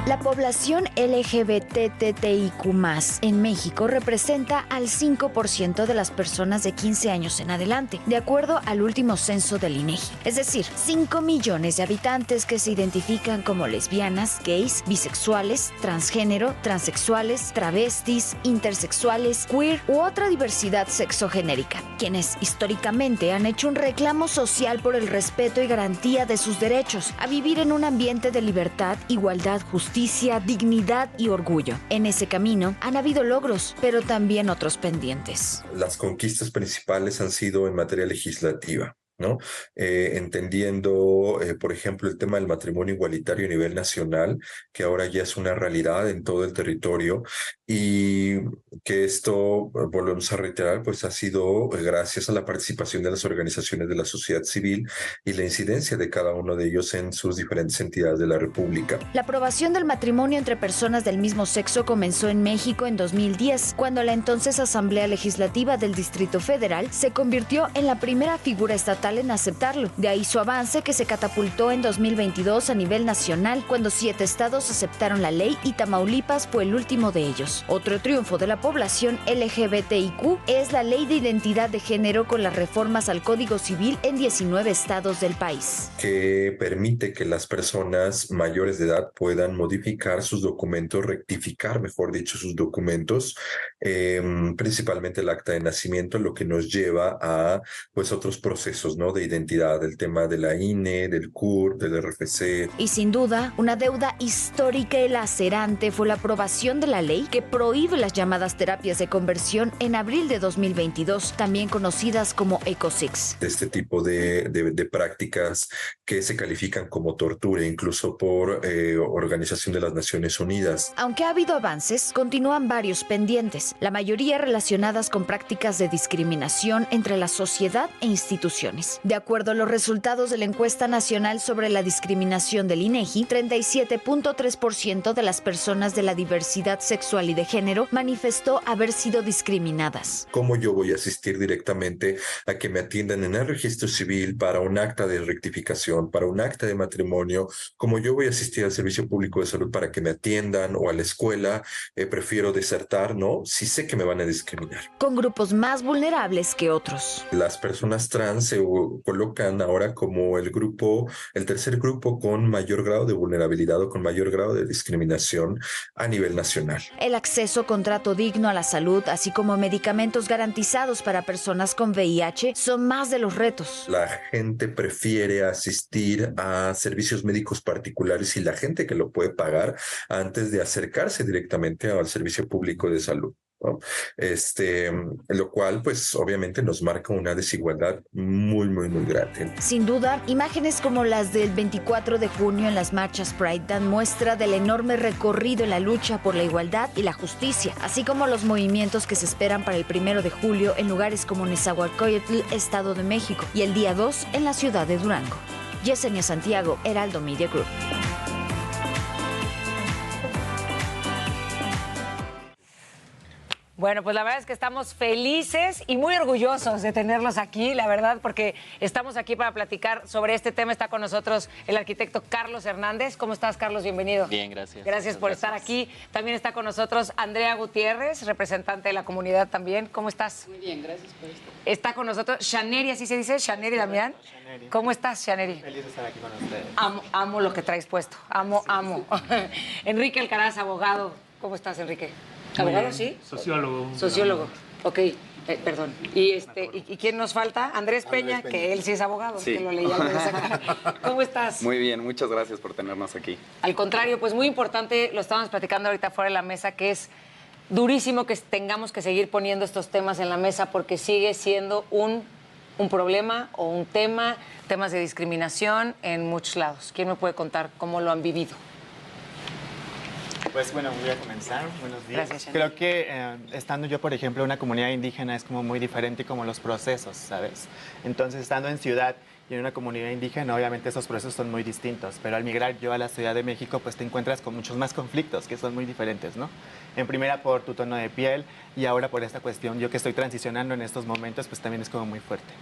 La población LGBTTIQ+, en México representa al 5% de las personas de 15 años en adelante, de acuerdo al último censo del INEGI. Es decir, 5 millones de habitantes que se identifican como lesbianas, gays, bisexuales, transgénero, transexuales, travestis, intersexuales, queer u otra diversidad sexogenérica, quienes históricamente han hecho un reclamo social por el respeto y garantía de sus derechos, a vivir en un ambiente de libertad, igualdad, justicia, dignidad y orgullo. En ese camino han habido logros, pero también otros pendientes. Las conquistas principales han sido en materia legislativa, ¿no? Entendiendo, por ejemplo, el tema del matrimonio igualitario a nivel nacional, que ahora ya es una realidad en todo el territorio, y que esto, volvemos a reiterar, pues ha sido gracias a la participación de las organizaciones de la sociedad civil y la incidencia de cada uno de ellos en sus diferentes entidades de la República. La aprobación del matrimonio entre personas del mismo sexo comenzó en México en 2010, cuando la entonces Asamblea Legislativa del Distrito Federal se convirtió en la primera figura estatal en aceptarlo. De ahí su avance, que se catapultó en 2022 a nivel nacional, cuando 7 estados aceptaron la ley y Tamaulipas fue el último de ellos. Otro triunfo de la población LGBTIQ es la Ley de Identidad de Género, con las reformas al Código Civil en 19 estados del país, que permite que las personas mayores de edad puedan modificar sus documentos, rectificar, mejor dicho, sus documentos, principalmente el acta de nacimiento, lo que nos lleva a pues otros procesos, ¿no?, de identidad, el tema de la INE, del CUR, del RFC. Y sin duda, una deuda histórica y lacerante fue la aprobación de la ley que prohíbe las llamadas terapias de conversión en abril de 2022, también conocidas como ECOSIX. Este tipo de prácticas que se califican como tortura, incluso por Organización de las Naciones Unidas. Aunque ha habido avances, continúan varios pendientes, la mayoría relacionadas con prácticas de discriminación entre la sociedad e instituciones. De acuerdo a los resultados de la encuesta nacional sobre la discriminación del INEGI, 37.3% de las personas de la diversidad sexual y de género manifestó haber sido discriminadas. ¿Cómo yo voy a asistir directamente a que me atiendan en el registro civil para un acta de rectificación, para un acta de matrimonio? ¿Cómo yo voy a asistir al servicio público de salud para que me atiendan, o a la escuela? Prefiero desertar, ¿no?, si sé que me van a discriminar. Con grupos más vulnerables que otros. Las personas trans se colocan ahora como el tercer grupo con mayor grado de vulnerabilidad o con mayor grado de discriminación a nivel nacional. El acceso con trato digno a la salud, así como medicamentos garantizados para personas con VIH, son más de los retos. La gente prefiere asistir a servicios médicos particulares, y la gente que lo puede pagar, antes de acercarse directamente al servicio público de salud, ¿no? Lo cual pues obviamente nos marca una desigualdad muy, muy, muy grande. Sin duda, imágenes como las del 24 de junio en las marchas Pride dan muestra del enorme recorrido en la lucha por la igualdad y la justicia, así como los movimientos que se esperan para el 1 de julio en lugares como Nezahualcóyotl, Estado de México, y el día 2 en la ciudad de Durango. Yesenia Santiago, Heraldo Media Group. Bueno, pues la verdad es que estamos felices y muy orgullosos de tenerlos aquí, la verdad, porque estamos aquí para platicar sobre este tema. Está con nosotros el arquitecto Carlos Hernández. ¿Cómo estás, Carlos? Bienvenido. Bien, gracias. Gracias por estar aquí. También está con nosotros Andrea Gutiérrez, representante de la comunidad también. ¿Cómo estás? Muy bien, gracias por esto. Está con nosotros Shaneri, ¿así se dice? Shaneri Damián. Shaneri. ¿Cómo estás, Shaneri? Feliz de estar aquí con ustedes. Amo lo que traes puesto. Amo. Enrique Alcaraz, abogado. ¿Cómo estás, Enrique? ¿Abogado, sí? Sociólogo. Sociólogo. Ok, perdón. ¿Y quién nos falta? Andrés Peña, que él sí es abogado. Sí. Que lo leía de sacar. ¿Cómo estás? Muy bien, muchas gracias por tenernos aquí. Al contrario, pues muy importante, lo estábamos platicando ahorita fuera de la mesa, que es durísimo que tengamos que seguir poniendo estos temas en la mesa, porque sigue siendo un problema o un temas de discriminación en muchos lados. ¿Quién me puede contar cómo lo han vivido? Pues bueno, voy a comenzar. Buenos días. Gracias, Creo que estando yo, por ejemplo, en una comunidad indígena es como muy diferente como los procesos, ¿sabes? Entonces, estando en ciudad y en una comunidad indígena, obviamente esos procesos son muy distintos, pero al migrar yo a la Ciudad de México, pues te encuentras con muchos más conflictos que son muy diferentes, ¿no? En primera por tu tono de piel, y ahora por esta cuestión, yo que estoy transicionando en estos momentos, pues también es como muy fuerte.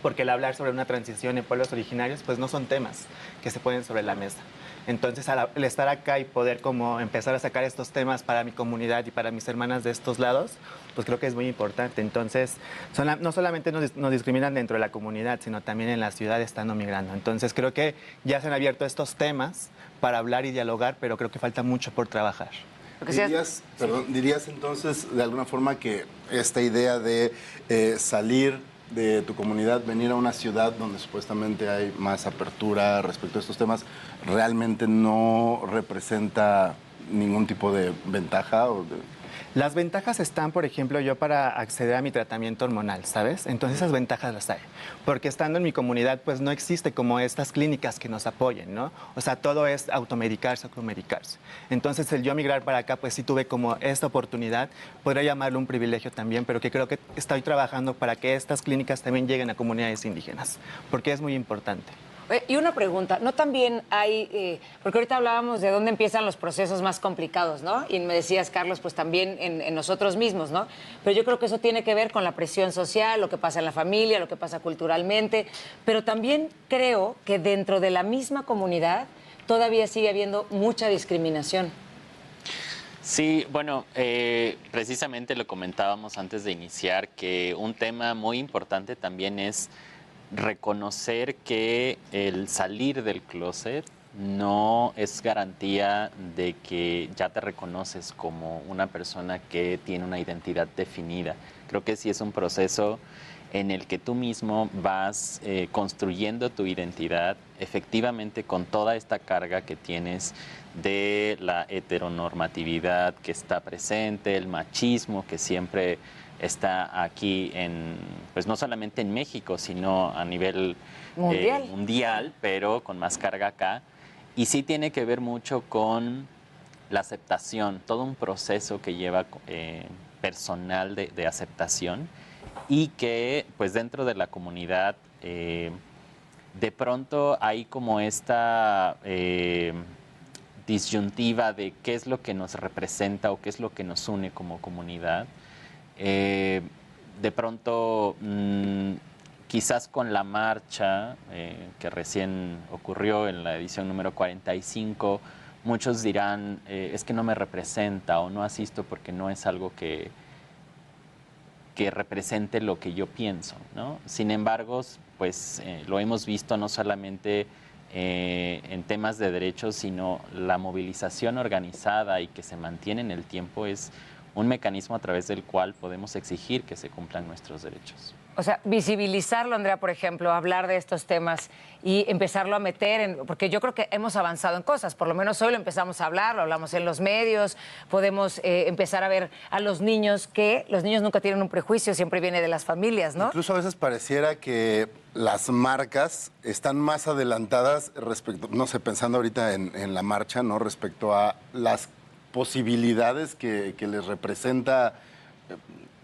porque el hablar sobre una transición en pueblos originarios, pues no son temas que se ponen sobre la mesa. Entonces, al estar acá y poder como empezar a sacar estos temas para mi comunidad y para mis hermanas de estos lados, pues creo que es muy importante. Entonces, no solamente nos discriminan dentro de la comunidad, sino también en la ciudad estando migrando. Entonces, creo que ya se han abierto estos temas para hablar y dialogar, pero creo que falta mucho por trabajar. Dirías entonces de alguna forma que esta idea de salir de tu comunidad, venir a una ciudad donde supuestamente hay más apertura respecto a estos temas, realmente no representa ningún tipo de ventaja o de... Las ventajas están, por ejemplo, yo para acceder a mi tratamiento hormonal, ¿sabes? Entonces esas ventajas las hay. Porque estando en mi comunidad, pues no existe como estas clínicas que nos apoyen, ¿no? O sea, todo es automedicarse, automedicarse. Entonces el yo migrar para acá, pues sí tuve como esta oportunidad, podría llamarlo un privilegio también, pero que creo que estoy trabajando para que estas clínicas también lleguen a comunidades indígenas, porque es muy importante. Y una pregunta, ¿no también hay, porque ahorita hablábamos de dónde empiezan los procesos más complicados, ¿no? Y me decías, Carlos, pues también en nosotros mismos, ¿no? Pero yo creo que eso tiene que ver con la presión social, lo que pasa en la familia, lo que pasa culturalmente, pero también creo que dentro de la misma comunidad todavía sigue habiendo mucha discriminación. Sí, bueno, precisamente lo comentábamos antes de iniciar, que un tema muy importante también es reconocer que el salir del closet no es garantía de que ya te reconoces como una persona que tiene una identidad definida. Creo que sí es un proceso en el que tú mismo vas construyendo tu identidad efectivamente con toda esta carga que tienes de la heteronormatividad que está presente, el machismo que siempre está aquí, pues no solamente en México, sino a nivel mundial, pero con más carga acá. Y sí tiene que ver mucho con la aceptación, todo un proceso que lleva personal de aceptación y que pues dentro de la comunidad de pronto hay como esta disyuntiva de qué es lo que nos representa o qué es lo que nos une como comunidad. De pronto, quizás con la marcha que recién ocurrió en la edición número 45, muchos dirán, es que no me representa o no asisto porque no es algo que represente lo que yo pienso, ¿no? Sin embargo, pues lo hemos visto no solamente en temas de derechos, sino la movilización organizada y que se mantiene en el tiempo es un mecanismo a través del cual podemos exigir que se cumplan nuestros derechos. O sea, visibilizarlo, Andrea, por ejemplo, hablar de estos temas y empezarlo a meter porque yo creo que hemos avanzado en cosas, por lo menos hoy lo empezamos a hablar, lo hablamos en los medios, podemos empezar a ver a los niños que los niños nunca tienen un prejuicio, siempre viene de las familias, ¿no? Incluso a veces pareciera que las marcas están más adelantadas respecto, no sé, pensando ahorita en la marcha, ¿no? Respecto a las posibilidades que les representa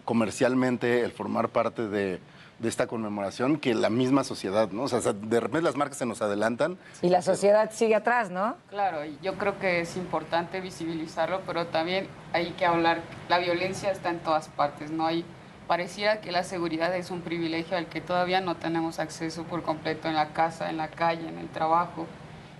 comercialmente el formar parte de esta conmemoración que la misma sociedad, ¿no? O sea, de repente las marcas se nos adelantan. Y la sociedad sigue atrás, ¿no? Claro, y yo creo que es importante visibilizarlo, pero también hay que hablar, la violencia está en todas partes, ¿no? Pareciera que la seguridad es un privilegio al que todavía no tenemos acceso por completo en la casa, en la calle, en el trabajo.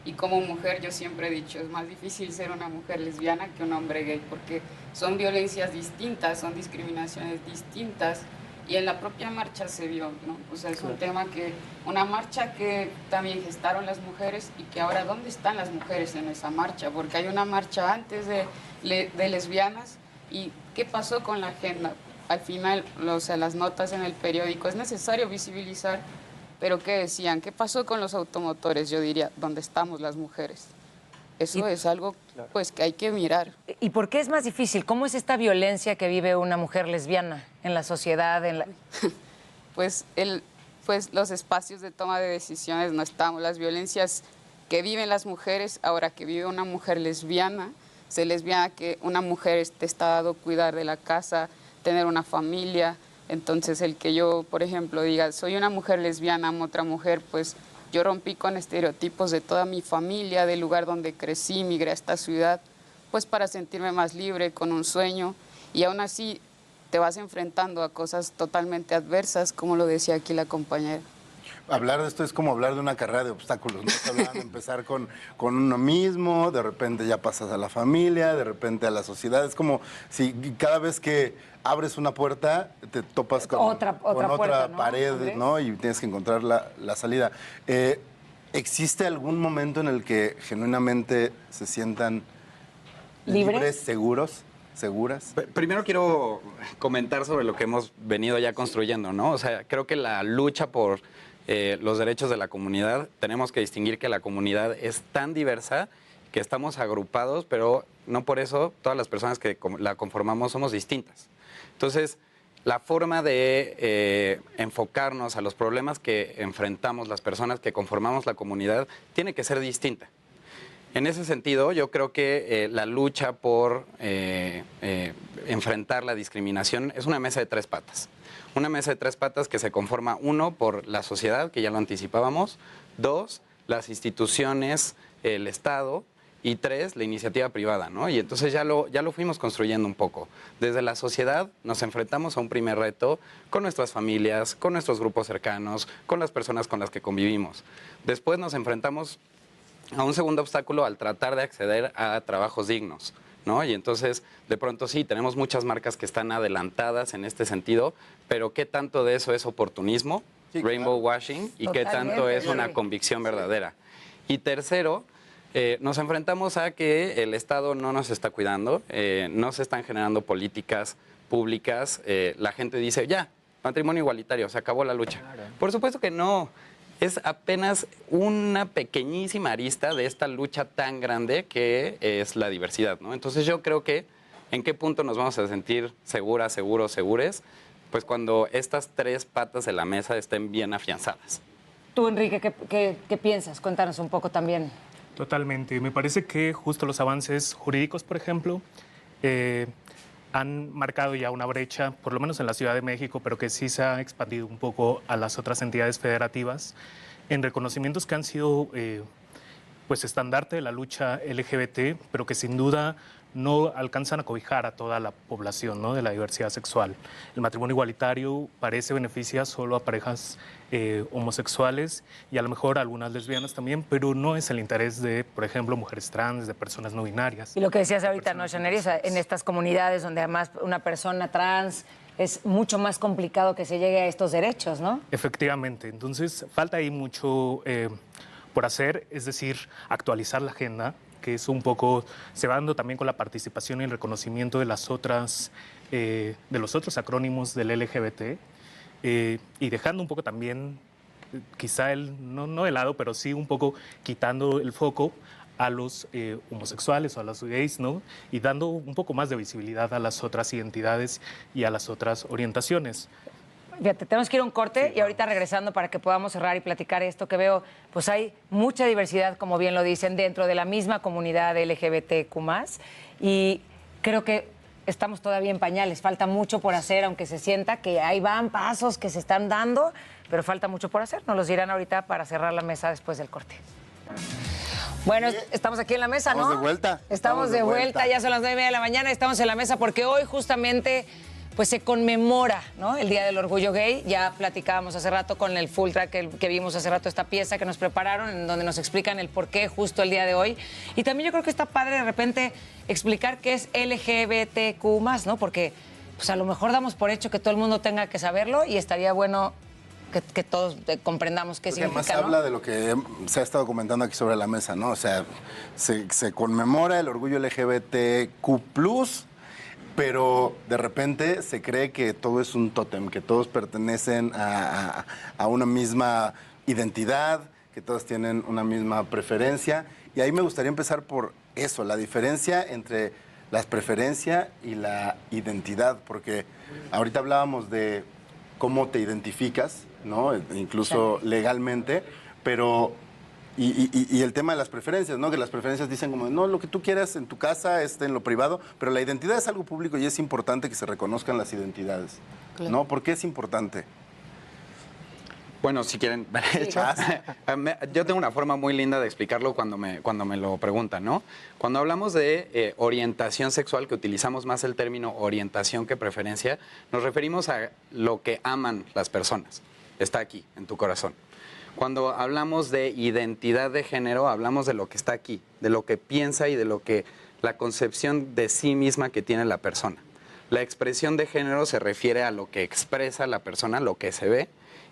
Y como mujer, yo siempre he dicho, es más difícil ser una mujer lesbiana que un hombre gay, porque son violencias distintas, son discriminaciones distintas. Y en la propia marcha se vio, ¿no? O sea, es un tema que, una marcha que también gestaron las mujeres y que ahora, ¿dónde están las mujeres en esa marcha? Porque hay una marcha antes de lesbianas y ¿qué pasó con la agenda? Al final, o sea, las notas en el periódico, es necesario visibilizar. Pero ¿qué decían? ¿Qué pasó con los automotores? Yo diría, ¿dónde estamos las mujeres? Eso es algo pues, que hay que mirar. ¿Y por qué es más difícil? ¿Cómo es esta violencia que vive una mujer lesbiana en la sociedad? Pues los espacios de toma de decisiones no estamos. Las violencias que viven las mujeres, ahora que vive una mujer lesbiana, se lesbiana que una mujer está dado cuidar de la casa, tener una familia. Entonces, el que yo, por ejemplo, diga, soy una mujer lesbiana, amo a otra mujer, pues yo rompí con estereotipos de toda mi familia, del lugar donde crecí, migré a esta ciudad, pues para sentirme más libre, con un sueño. Y aún así te vas enfrentando a cosas totalmente adversas, como lo decía aquí la compañera. Hablar de esto es como hablar de una carrera de obstáculos, ¿no? Hablar de empezar con uno mismo, de repente ya pasas a la familia, de repente a la sociedad. Es como si cada vez que abres una puerta te topas con Otra puerta, ¿no, pared, Andrés? ¿no? Y tienes que encontrar la salida. ¿Existe algún momento en el que genuinamente se sientan libres, seguros, seguras? Primero quiero comentar sobre lo que hemos venido ya construyendo, ¿no? O sea, creo que la lucha por los derechos de la comunidad, tenemos que distinguir que la comunidad es tan diversa que estamos agrupados, pero no por eso todas las personas que la conformamos somos distintas. Entonces, la forma de enfocarnos a los problemas que enfrentamos las personas que conformamos la comunidad tiene que ser distinta. En ese sentido, yo creo que la lucha por enfrentar la discriminación es una mesa de tres patas. Una mesa de tres patas que se conforma, uno, por la sociedad, que ya lo anticipábamos, dos, las instituciones, el Estado, y tres, la iniciativa privada, ¿no? Y entonces ya lo fuimos construyendo un poco. Desde la sociedad nos enfrentamos a un primer reto con nuestras familias, con nuestros grupos cercanos, con las personas con las que convivimos. Después nos enfrentamos a un segundo obstáculo al tratar de acceder a trabajos dignos, ¿no? Y entonces, de pronto sí, tenemos muchas marcas que están adelantadas en este sentido, pero ¿qué tanto de eso es oportunismo, Sí, rainbow washing, y qué tanto es una convicción verdadera? Y tercero, nos enfrentamos a que el Estado no nos está cuidando, no se están generando políticas públicas, la gente dice, ya, matrimonio igualitario, se acabó la lucha. Claro. Por supuesto que no. Es apenas una pequeñísima arista de esta lucha tan grande que es la diversidad, ¿no? Entonces yo creo que ¿en qué punto nos vamos a sentir seguras, seguros, segures? Pues cuando estas tres patas de la mesa estén bien afianzadas. Tú, Enrique, ¿qué piensas? Cuéntanos un poco también. Totalmente. Me parece que justo los avances jurídicos, por ejemplo, han marcado ya una brecha, por lo menos en la Ciudad de México, pero que sí se ha expandido un poco a las otras entidades federativas, en reconocimientos que han sido pues estandarte de la lucha LGBT, pero que sin duda no alcanzan a cobijar a toda la población, ¿no?, de la diversidad sexual. El matrimonio igualitario parece beneficiar solo a parejas homosexuales y a lo mejor a algunas lesbianas también, pero no es el interés de, por ejemplo, mujeres trans, de personas no binarias. Y lo que decías ahorita, ¿no, Chaneri? O sea, en estas comunidades donde además una persona trans es mucho más complicado que se llegue a estos derechos, ¿no? Efectivamente. Entonces, falta ahí mucho por hacer, es decir, actualizar la agenda, que es un poco, se va dando también con la participación y el reconocimiento de las otras, de los otros acrónimos del LGBT, y dejando un poco también, quizá no de lado, pero sí un poco quitando el foco a los homosexuales o a los gays, ¿no? Y dando un poco más de visibilidad a las otras identidades y a las otras orientaciones. Fíjate, tenemos que ir a un corte y ahorita regresando para que podamos cerrar y platicar esto que veo, pues hay mucha diversidad, como bien lo dicen, dentro de la misma comunidad LGBTQ+, y creo que estamos todavía en pañales, falta mucho por hacer, aunque se sienta que ahí van pasos que se están dando, pero falta mucho por hacer. Nos los dirán ahorita para cerrar la mesa después del corte. Bueno, estamos aquí en la mesa, ¿no? Estamos de vuelta. Estamos de vuelta, ya son las 9:30 de la mañana, estamos en la mesa porque hoy justamente pues se conmemora, ¿no?, el Día del Orgullo Gay. Ya platicábamos hace rato con el full track que vimos hace rato, esta pieza que nos prepararon, en donde nos explican el por qué justo el día de hoy. Y también yo creo que está padre de repente explicar qué es LGBTQ+, ¿no? Porque pues a lo mejor damos por hecho que todo el mundo tenga que saberlo y estaría bueno que todos comprendamos qué significa, además habla de lo que se ha estado comentando aquí sobre la mesa, ¿no? O sea, se conmemora el orgullo LGBTQ+, pero de repente se cree que todo es un tótem, que todos pertenecen a una misma identidad, que todos tienen una misma preferencia. Y ahí me gustaría empezar por eso, la diferencia entre la preferencia y la identidad, porque ahorita hablábamos de cómo te identificas, ¿no? Incluso legalmente, pero... Y el tema de las preferencias, ¿no? Que las preferencias dicen como, no, lo que tú quieras en tu casa esté en lo privado, pero la identidad es algo público y es importante que se reconozcan las identidades, claro, ¿no? ¿Por qué es importante? Bueno, si quieren, yo tengo una forma muy linda de explicarlo cuando me lo preguntan, ¿no? Cuando hablamos de orientación sexual, que utilizamos más el término orientación que preferencia, nos referimos a lo que aman las personas. Está aquí, en tu corazón. Cuando hablamos de identidad de género, hablamos de lo que está aquí, de lo que piensa y de lo que la concepción de sí misma que tiene la persona. La expresión de género se refiere a lo que expresa la persona, lo que se ve,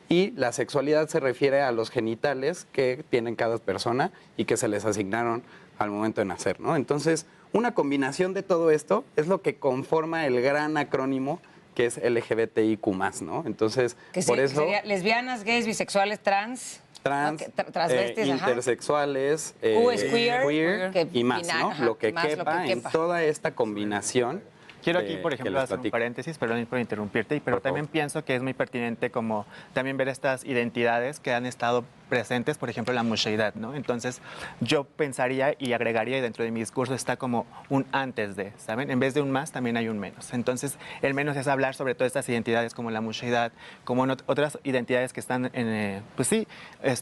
y la sexualidad se refiere a los genitales que tienen cada persona y que se les asignaron al momento de nacer, ¿no? Entonces, una combinación de todo esto es lo que conforma el gran acrónimo que es LGBTIQ+, ¿no? Entonces, que por eso... sería lesbianas, gays, bisexuales, trans, transvestis, intersexuales, Q es queer que y más, ¿no? ajá, Lo que más quepa en toda esta combinación. Quiero aquí, por ejemplo, hacer un paréntesis, perdón por interrumpirte, pero también pienso que es muy pertinente como también ver estas identidades que han estado presentes, por ejemplo, la mucheidad, ¿no? Entonces, yo pensaría y agregaría, y dentro de mi discurso está como un antes de, ¿saben? En vez de un más, también hay un menos. Entonces, el menos es hablar sobre todas estas identidades como la mucheidad, como otras identidades que están, pues sí,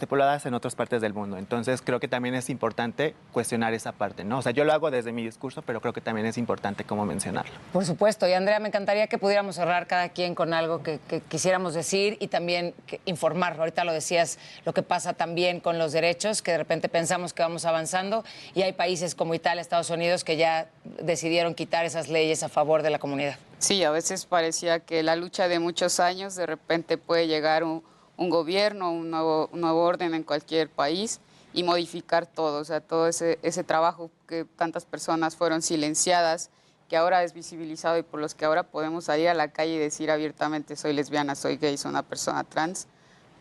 pobladas en otras partes del mundo. Entonces, creo que también es importante cuestionar esa parte, ¿no? O sea, yo lo hago desde mi discurso, pero creo que también es importante como mencionarlo. Por supuesto. Y Andrea, me encantaría que pudiéramos cerrar cada quien con algo que quisiéramos decir y también informar. Ahorita lo decías, lo que pasa también con los derechos, que de repente pensamos que vamos avanzando y hay países como Italia, Estados Unidos, que ya decidieron quitar esas leyes a favor de la comunidad. Sí, a veces parecía que la lucha de muchos años, de repente puede llegar un gobierno, un nuevo orden en cualquier país y modificar todo, o sea, todo ese trabajo que tantas personas fueron silenciadas, que ahora es visibilizado y por los que ahora podemos salir a la calle y decir abiertamente soy lesbiana, soy gay, soy una persona trans,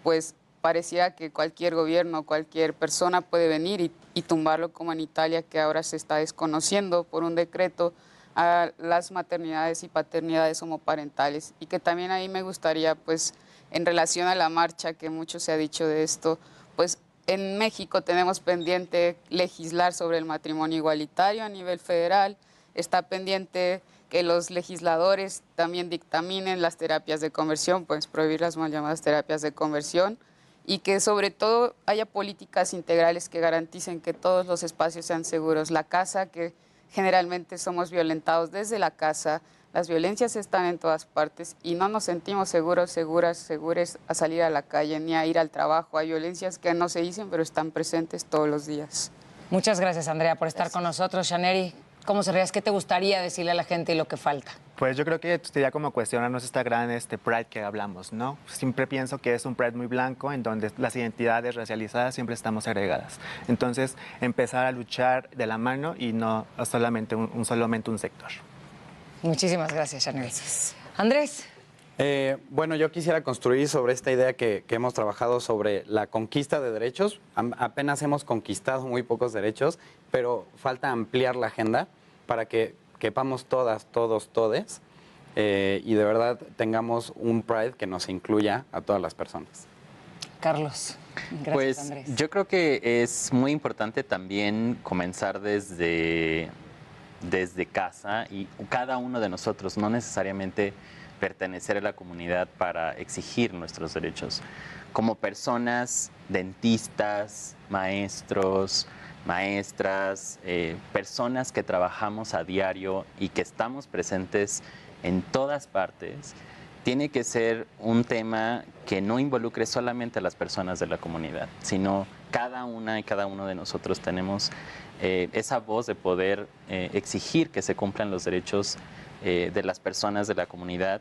pues pareciera que cualquier gobierno, cualquier persona puede venir y tumbarlo, como en Italia, que ahora se está desconociendo por un decreto a las maternidades y paternidades homoparentales. Y que también ahí me gustaría, pues, en relación a la marcha, que mucho se ha dicho de esto, pues en México tenemos pendiente legislar sobre el matrimonio igualitario a nivel federal, está pendiente que los legisladores también dictaminen las terapias de conversión, pues prohibir las mal llamadas terapias de conversión, y que sobre todo haya políticas integrales que garanticen que todos los espacios sean seguros. La casa, que generalmente somos violentados desde la casa, las violencias están en todas partes y no nos sentimos seguros, seguras a salir a la calle ni a ir al trabajo. Hay violencias que no se dicen, pero están presentes todos los días. Muchas gracias, Andrea, por estar con nosotros. Shaneri, ¿cómo cerrarías? ¿Qué te gustaría decirle a la gente y lo que falta? Pues yo creo que sería como cuestionarnos esta gran Pride que hablamos, ¿no? Siempre pienso que es un Pride muy blanco en donde las identidades racializadas siempre estamos agregadas. Entonces, empezar a luchar de la mano y no solamente solamente un sector. Muchísimas gracias, Chanel. Andrés. Bueno, yo quisiera construir sobre esta idea que hemos trabajado sobre la conquista de derechos. Apenas hemos conquistado muy pocos derechos, pero falta ampliar la agenda para que quepamos todas, todos, todes, y de verdad tengamos un Pride que nos incluya a todas las personas. Carlos. Gracias, pues, Andrés. Yo creo que es muy importante también comenzar desde casa y cada uno de nosotros, no necesariamente pertenecer a la comunidad para exigir nuestros derechos. Como personas, dentistas, maestros, maestras, personas que trabajamos a diario y que estamos presentes en todas partes, tiene que ser un tema que no involucre solamente a las personas de la comunidad, sino cada una y cada uno de nosotros tenemos esa voz de poder exigir que se cumplan los derechos de las personas de la comunidad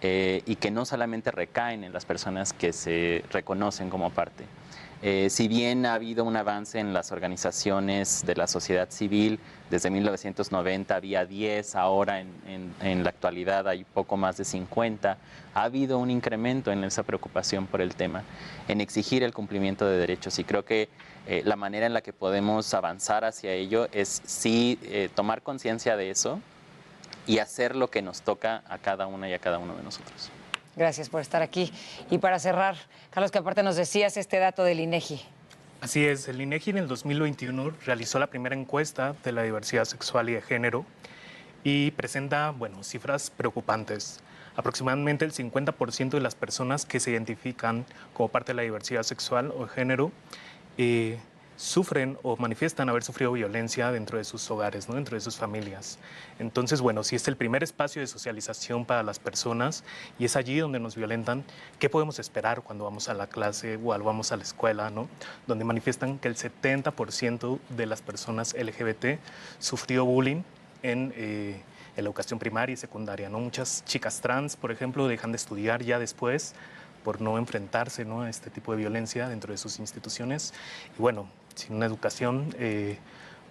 y que no solamente recaen en las personas que se reconocen como parte. Si bien ha habido un avance en las organizaciones de la sociedad civil, desde 1990 había 10, ahora en la actualidad hay poco más de 50, ha habido un incremento en esa preocupación por el tema, en exigir el cumplimiento de derechos, y creo que la manera en la que podemos avanzar hacia ello es sí tomar conciencia de eso y hacer lo que nos toca a cada una y a cada uno de nosotros. Gracias por estar aquí. Y para cerrar, Carlos, que aparte nos decías este dato del INEGI. Así es, el INEGI en el 2021 realizó la primera encuesta de la diversidad sexual y de género y presenta, cifras preocupantes. Aproximadamente el 50% de las personas que se identifican como parte de la diversidad sexual o de género sufren o manifiestan haber sufrido violencia dentro de sus hogares, ¿no? Dentro de sus familias. Entonces, bueno, si es el primer espacio de socialización para las personas y es allí donde nos violentan, ¿qué podemos esperar cuando vamos a la clase o vamos a la escuela, ¿no? Donde manifiestan que el 70% de las personas LGBT sufrió bullying en la educación primaria y secundaria, ¿no? Muchas chicas trans, por ejemplo, dejan de estudiar ya después por no enfrentarse, ¿no?, a este tipo de violencia dentro de sus instituciones. Y bueno, sin una educación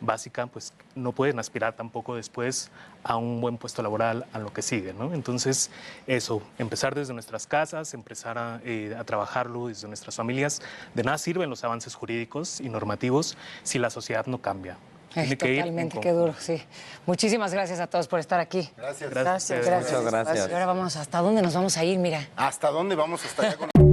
básica, pues no pueden aspirar tampoco después a un buen puesto laboral, a lo que sigue, ¿no? Entonces, eso, empezar desde nuestras casas, empezar a trabajarlo desde nuestras familias. De nada sirven los avances jurídicos y normativos si la sociedad no cambia. Totalmente, qué duro, sí. Muchísimas gracias a todos por estar aquí. Gracias. Muchas gracias. Y ahora vamos, ¿hasta dónde nos vamos a ir? Mira. ¿Hasta dónde vamos? Hasta allá con...